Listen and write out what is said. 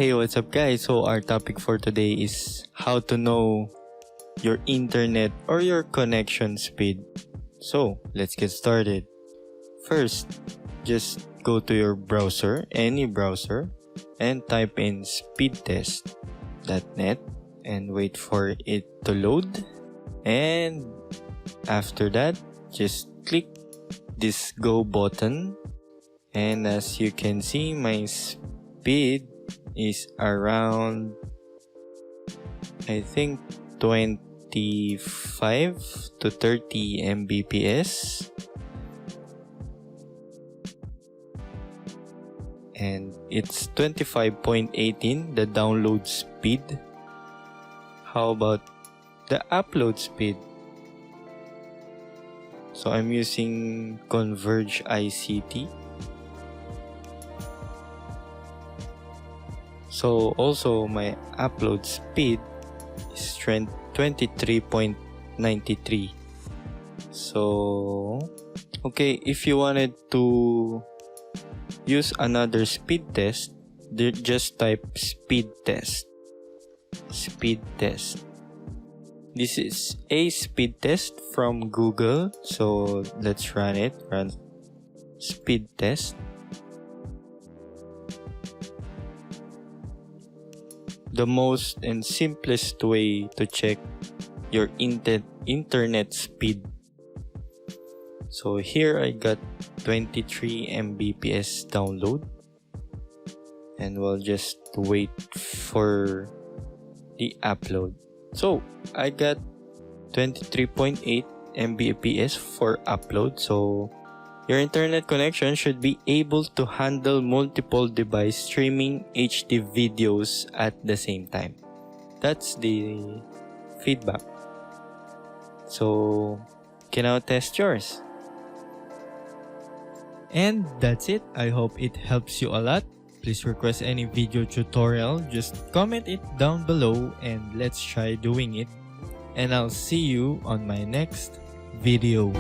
Hey, what's up guys? So our topic for today is how to know your internet or your connection speed. So let's get started. First, just go to your browser, any browser, and type in speedtest.net and wait for it to load. And after that, just click this go button. And as you can see, my speed is around, I think, 25 to 30 Mbps. And it's 25.18 the download speed. How about the upload speed? So I'm using Converge ICT. So also my upload speed is 23.93. So okay, if you wanted to use another speed test, just type speed test. This is a speed test from Google. So let's run it. Run speed test. The most and simplest way to check your internet speed. So here I got 23 Mbps download, and we'll just wait for the upload. So I got 23.8 Mbps for upload. So your internet connection should be able to handle multiple device streaming HD videos at the same time. That's the feedback. So you can now test yours. And that's it. I hope it helps you a lot. Please request any video tutorial. Just comment it down below and let's try doing it. And I'll see you on my next video.